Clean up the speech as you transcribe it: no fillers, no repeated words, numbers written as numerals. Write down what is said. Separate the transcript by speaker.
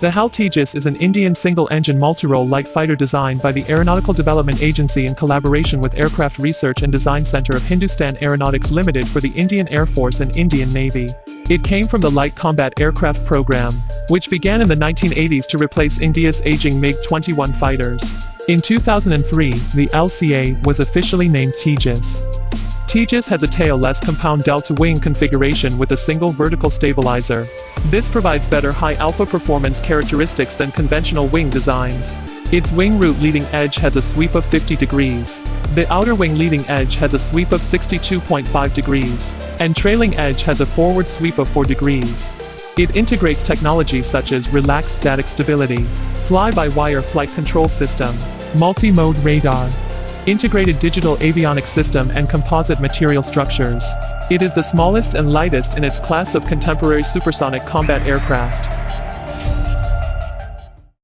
Speaker 1: The HAL Tejas is an Indian single-engine multirole light fighter designed by the Aeronautical Development Agency in collaboration with Aircraft Research and Design Center of Hindustan Aeronautics Limited for the Indian Air Force and Indian Navy. It came from the Light Combat Aircraft program, which began in the 1980s to replace India's aging MiG-21 fighters. In 2003, the LCA was officially named Tejas. Tejas has a tail-less compound delta-wing configuration with a single vertical stabilizer. This provides better high-alpha performance characteristics than conventional wing designs. Its wing root leading edge has a sweep of 50 degrees. The outer wing leading edge has a sweep of 62.5 degrees. And trailing edge has a forward sweep of 4 degrees. It integrates technologies such as relaxed static stability, fly-by-wire flight control system, multi-mode radar, integrated digital avionics system and composite material structures. It is the smallest and lightest in its class of contemporary supersonic combat aircraft.